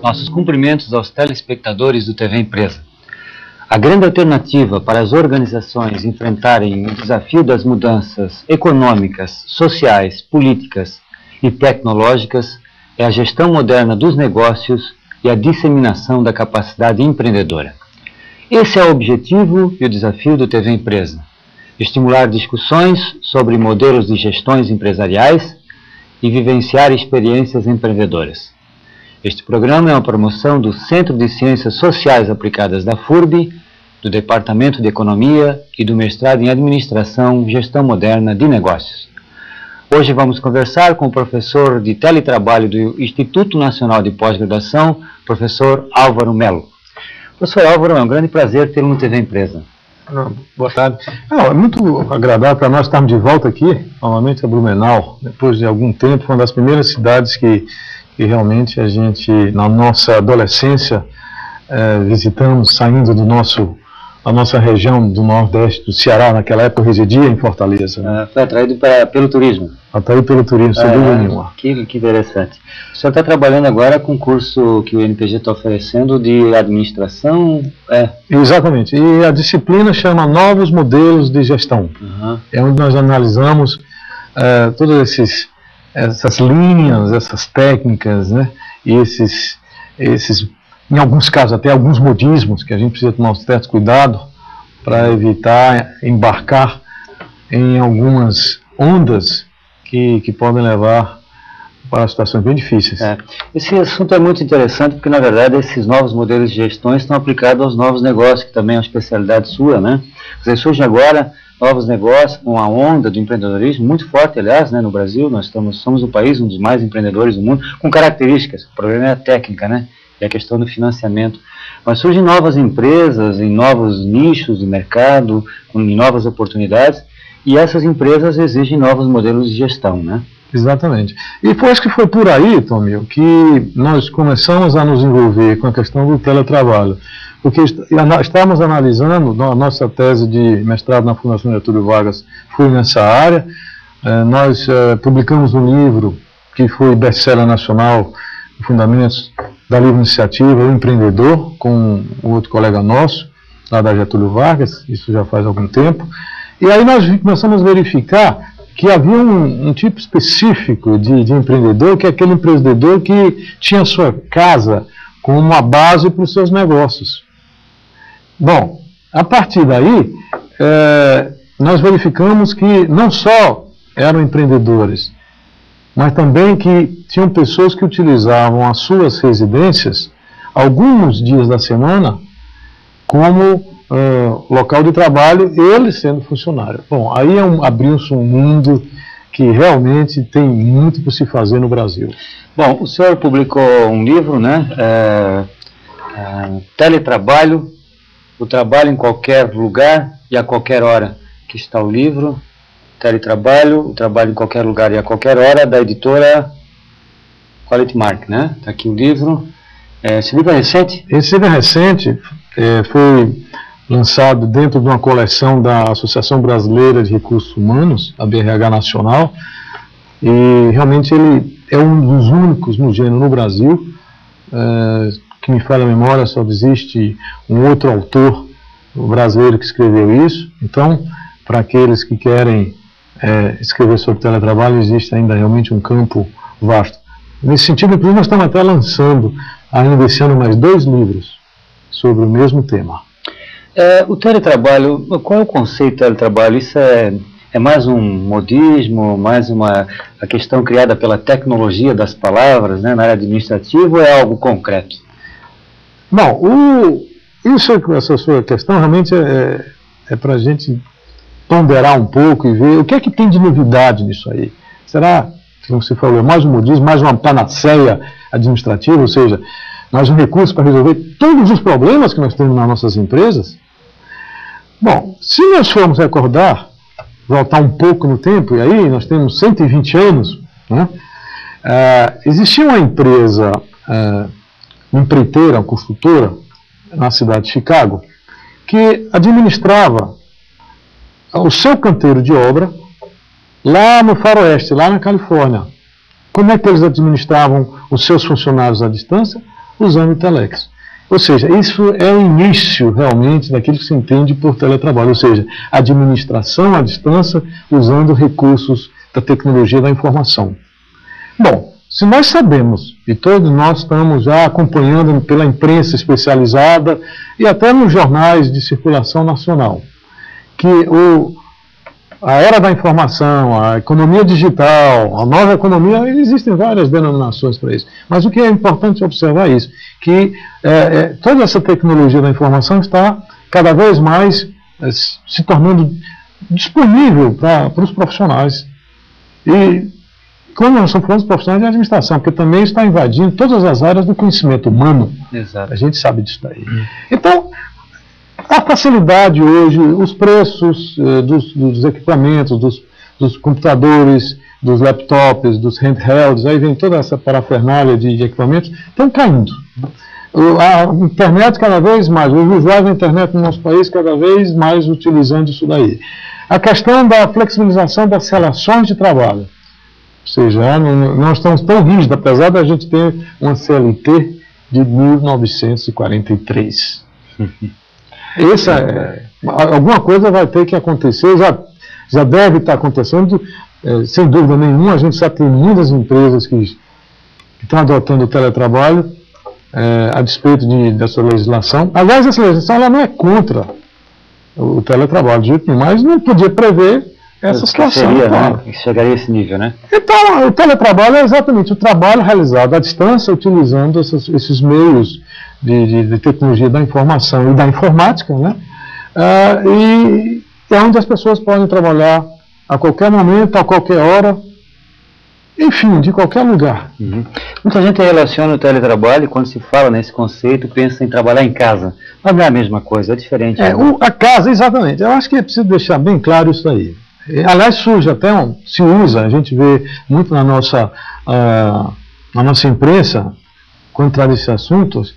Nossos cumprimentos aos telespectadores do TV Empresa. A grande alternativa para as organizações enfrentarem o desafio das mudanças econômicas, sociais, políticas e tecnológicas é a gestão moderna dos negócios e a disseminação da capacidade empreendedora. Esse é o objetivo e o desafio do TV Empresa: estimular discussões sobre modelos de gestões empresariais e vivenciar experiências empreendedoras. Este programa é uma promoção do Centro de Ciências Sociais Aplicadas da FURB, do Departamento de Economia e do Mestrado em Administração e Gestão Moderna de Negócios. Hoje vamos conversar com o professor de teletrabalho do Instituto Nacional de Pós-Graduação, professor Álvaro Melo. Professor Álvaro, é um grande prazer tê-lo no TV Empresa. Boa tarde. É muito agradável para nós estarmos de volta aqui, novamente a Blumenau, depois de algum tempo. Foi uma das primeiras cidades que realmente a gente, na nossa adolescência, visitamos, saindo da nossa região do Nordeste, do Ceará. Naquela época eu residia em Fortaleza. Foi atraído pelo turismo? Atraído pelo turismo, sem dúvida nenhuma. Que interessante. O senhor está trabalhando agora com um curso que o INPG está oferecendo de administração? Exatamente. E a disciplina chama Novos Modelos de Gestão. É onde nós analisamos todos essas linhas, essas técnicas, né? E esses, em alguns casos, até alguns modismos que a gente precisa tomar um certo cuidado para evitar embarcar em algumas ondas que podem levar para situações bem difíceis. Esse assunto é muito interessante porque, na verdade, esses novos modelos de gestão estão aplicados aos novos negócios, que também é uma especialidade sua, né? Quer dizer, surge agora novos negócios, uma onda do empreendedorismo muito forte, aliás, né, no Brasil. Nós somos o país, um dos mais empreendedores do mundo, com características. O problema é a técnica, né? E a questão do financiamento. Mas surgem novas empresas, em novos nichos de mercado, em novas oportunidades, e essas empresas exigem novos modelos de gestão, né? Exatamente. E acho que foi por aí, Tomil, que nós começamos a nos envolver com a questão do teletrabalho. Porque estávamos analisando, a nossa tese de mestrado na Fundação Getúlio Vargas foi nessa área. Nós publicamos um livro que foi best-seller nacional, Fundamentos da Livre Iniciativa, o Empreendedor, com um outro colega nosso, lá da Getúlio Vargas, isso já faz algum tempo. E aí nós começamos a verificar que havia um tipo específico de empreendedor, que é aquele empreendedor que tinha sua casa como uma base para os seus negócios. Bom, a partir daí, nós verificamos que não só eram empreendedores, mas também que tinham pessoas que utilizavam as suas residências, alguns dias da semana, como local de trabalho, ele sendo funcionário. Bom, aí abriu-se um mundo que realmente tem muito por se fazer no Brasil. Bom, o senhor publicou um livro, né? Teletrabalho, o trabalho em qualquer lugar e a qualquer hora, que está o livro. Teletrabalho, o trabalho em qualquer lugar e a qualquer hora, da editora Quality Mark, né? Está aqui o livro. Esse livro é recente? Esse livro é recente, foi lançado dentro de uma coleção da Associação Brasileira de Recursos Humanos, a BRH Nacional, e realmente ele é um dos únicos no gênero no Brasil, que me falha a memória, só existe um outro autor brasileiro que escreveu isso. Então, para aqueles que querem escrever sobre teletrabalho, existe ainda realmente um campo vasto. Nesse sentido, inclusive, nós estamos até lançando, ainda esse ano, mais 2 livros sobre o mesmo tema. O teletrabalho, qual é o conceito de teletrabalho? Isso é mais um modismo, mais a questão criada pela tecnologia das palavras, né, na área administrativa, ou é algo concreto? Bom, essa sua questão realmente é para a gente ponderar um pouco e ver o que é que tem de novidade nisso aí. Será, como você falou, mais um modismo, mais uma panaceia administrativa, ou seja, mais um recurso para resolver todos os problemas que nós temos nas nossas empresas? Bom, se nós formos recordar, voltar um pouco no tempo, e aí nós temos 120 anos, né? Existia uma empresa, uma empreiteira, uma construtora, na cidade de Chicago, que administrava o seu canteiro de obra lá no faroeste, lá na Califórnia. Como é que eles administravam os seus funcionários à distância? Usando o telex. Ou seja, isso é o início realmente daquilo que se entende por teletrabalho, ou seja, administração à distância usando recursos da tecnologia da informação. Bom, se nós sabemos, e todos nós estamos já acompanhando pela imprensa especializada e até nos jornais de circulação nacional, que a era da informação, a economia digital, a nova economia, existem várias denominações para isso. Mas o que é importante observar é isso, que toda essa tecnologia da informação está cada vez mais se tornando disponível para os profissionais. E quando nós estamos falando dos profissionais de administração, porque também está invadindo todas as áreas do conhecimento humano. Exato. A gente sabe disso daí. Então, a facilidade hoje, os preços dos equipamentos, dos computadores, dos laptops, dos handhelds, aí vem toda essa parafernália de equipamentos, estão caindo. A internet cada vez mais, os usuários da internet no nosso país cada vez mais utilizando isso daí. A questão da flexibilização das relações de trabalho. Ou seja, não estamos tão rígidos, apesar da gente ter uma CLT de 1943. Alguma coisa vai ter que acontecer, já deve estar acontecendo, sem dúvida nenhuma. A gente já tem muitas empresas que estão adotando o teletrabalho, a despeito dessa legislação. Aliás, essa legislação ela não é contra o teletrabalho de jeito nenhum, mas não podia prever essa situação. Seria, né? Chegaria a esse nível, né? Então, o teletrabalho é exatamente o trabalho realizado à distância, utilizando esses meios de tecnologia da informação e da informática, né? E é onde as pessoas podem trabalhar a qualquer momento, a qualquer hora, enfim, de qualquer lugar. Uhum. Muita gente relaciona o teletrabalho e quando se fala nesse conceito, pensa em trabalhar em casa. Mas não é a mesma coisa, é diferente. A casa, exatamente. Eu acho que é preciso deixar bem claro isso aí. Aliás, surge até, se usa, a gente vê muito na nossa imprensa, quando traz esses assuntos,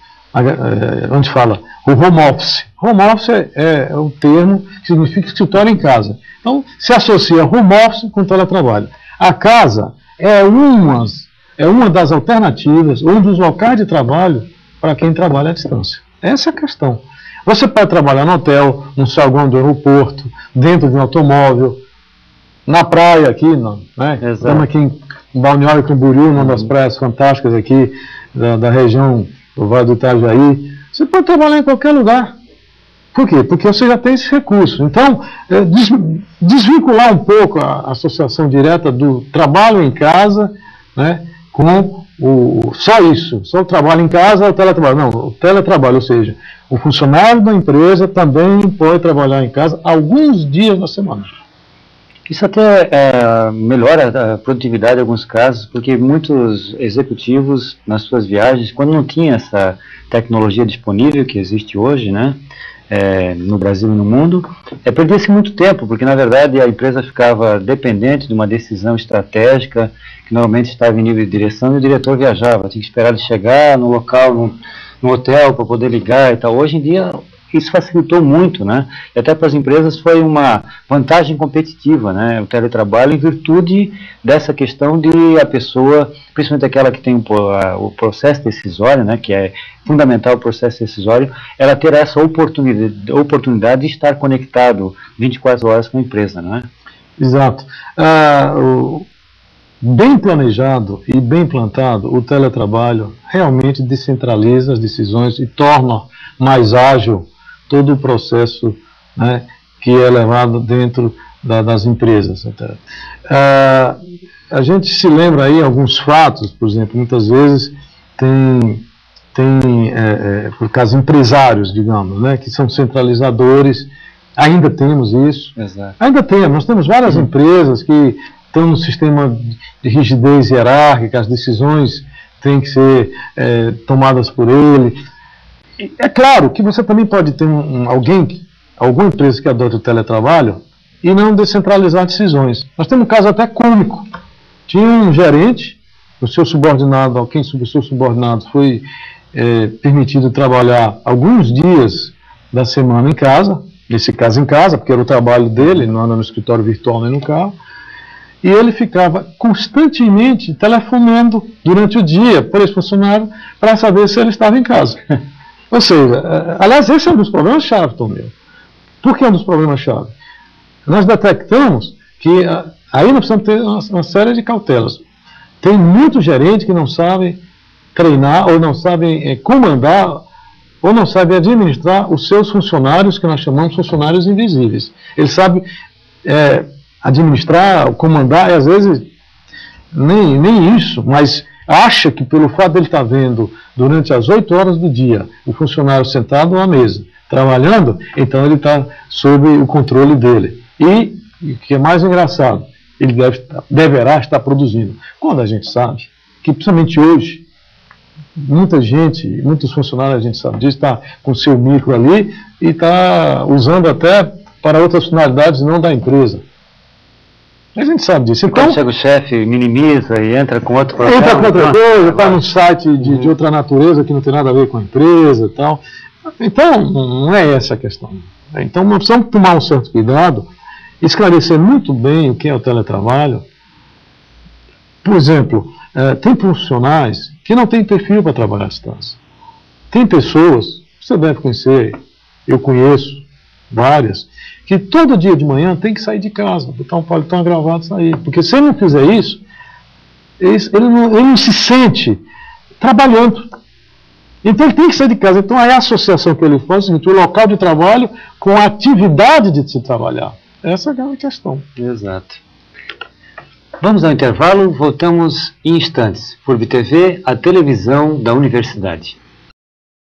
onde fala o home office. Home office é o termo que significa escritório em casa. Então, se associa home office com teletrabalho. A casa é uma das alternativas, um dos locais de trabalho para quem trabalha à distância. Essa é a questão. Você pode trabalhar no hotel, no saguão do aeroporto, dentro de um automóvel, na praia aqui, né? Estamos aqui em Balneário Camboriú, uma das praias fantásticas aqui da região do Vale do Itajaí. Você pode trabalhar em qualquer lugar. Por quê? Porque você já tem esse recurso. Então, desvincular um pouco a associação direta do trabalho em casa, né, com só isso, só o trabalho em casa ou o teletrabalho. Não, o teletrabalho, ou seja, o funcionário da empresa também pode trabalhar em casa alguns dias na semana. Isso até melhora a produtividade em alguns casos, porque muitos executivos, nas suas viagens, quando não tinha essa tecnologia disponível que existe hoje, né, no Brasil e no mundo, perdia-se muito tempo, porque na verdade a empresa ficava dependente de uma decisão estratégica, que normalmente estava em nível de direção, e o diretor viajava, tinha que esperar ele chegar no local, no hotel, para poder ligar e tal. Hoje em dia, isso facilitou muito, né? E até para as empresas foi uma vantagem competitiva, né? O teletrabalho, em virtude dessa questão de a pessoa, principalmente aquela que tem o processo decisório, né? Que é fundamental o processo decisório, ela ter essa oportunidade de estar conectado 24 horas com a empresa, não é? Exato. Bem planejado e bem implantado, o teletrabalho realmente descentraliza as decisões e torna mais ágil todo o processo, né, que é levado dentro das empresas. A gente se lembra aí alguns fatos, por exemplo, muitas vezes por causa empresários, digamos, né, que são centralizadores, ainda temos isso. Exato. Ainda temos, nós temos várias empresas que estão no sistema de rigidez hierárquica, as decisões têm que ser tomadas por ele. É claro que você também pode ter alguma empresa que adota o teletrabalho, e não descentralizar decisões. Nós temos um caso até cômico. Tinha um gerente, o seu subordinado, o seu subordinado foi permitido trabalhar alguns dias da semana em casa, nesse caso em casa, porque era o trabalho dele, não era no escritório virtual nem no carro, e ele ficava constantemente telefonando durante o dia para esse funcionário para saber se ele estava em casa. Ou seja, aliás, esse é um dos problemas-chave, Tomeu. Por que é um dos problemas-chave? Nós detectamos que aí nós precisamos ter uma série de cautelas. Tem muito gerente que não sabe treinar, ou não sabe comandar, ou não sabe administrar os seus funcionários, que nós chamamos funcionários invisíveis. Ele sabe administrar, comandar, e às vezes nem isso, mas acha que pelo fato de ele estar vendo durante as 8 horas do dia o funcionário sentado à mesa, trabalhando, então ele está sob o controle dele. E o que é mais engraçado, ele deverá estar produzindo. Quando a gente sabe que, principalmente hoje, muitos funcionários, a gente sabe disso, está com o seu micro ali e está usando até para outras finalidades não da empresa. A gente sabe disso. Então, quando chega o chefe, minimiza e entra com outro programa. Entra com outra coisa, está num site de outra natureza que não tem nada a ver com a empresa e tal. Então, não é essa a questão. Então, nós precisamos tomar um certo cuidado, esclarecer muito bem o que é o teletrabalho. Por exemplo, tem profissionais que não têm perfil para trabalhar à distância. Tem pessoas, você deve conhecer, eu conheço várias, que todo dia de manhã tem que sair de casa, botar um paletó, uma gravata e sair. Porque se ele não fizer isso, ele não se sente trabalhando. Então ele tem que sair de casa. Então aí a associação que ele faz é o seguinte: o local de trabalho com a atividade de se trabalhar. Essa é a questão. Exato. Vamos ao intervalo, voltamos em instantes. FURB TV, a televisão da universidade.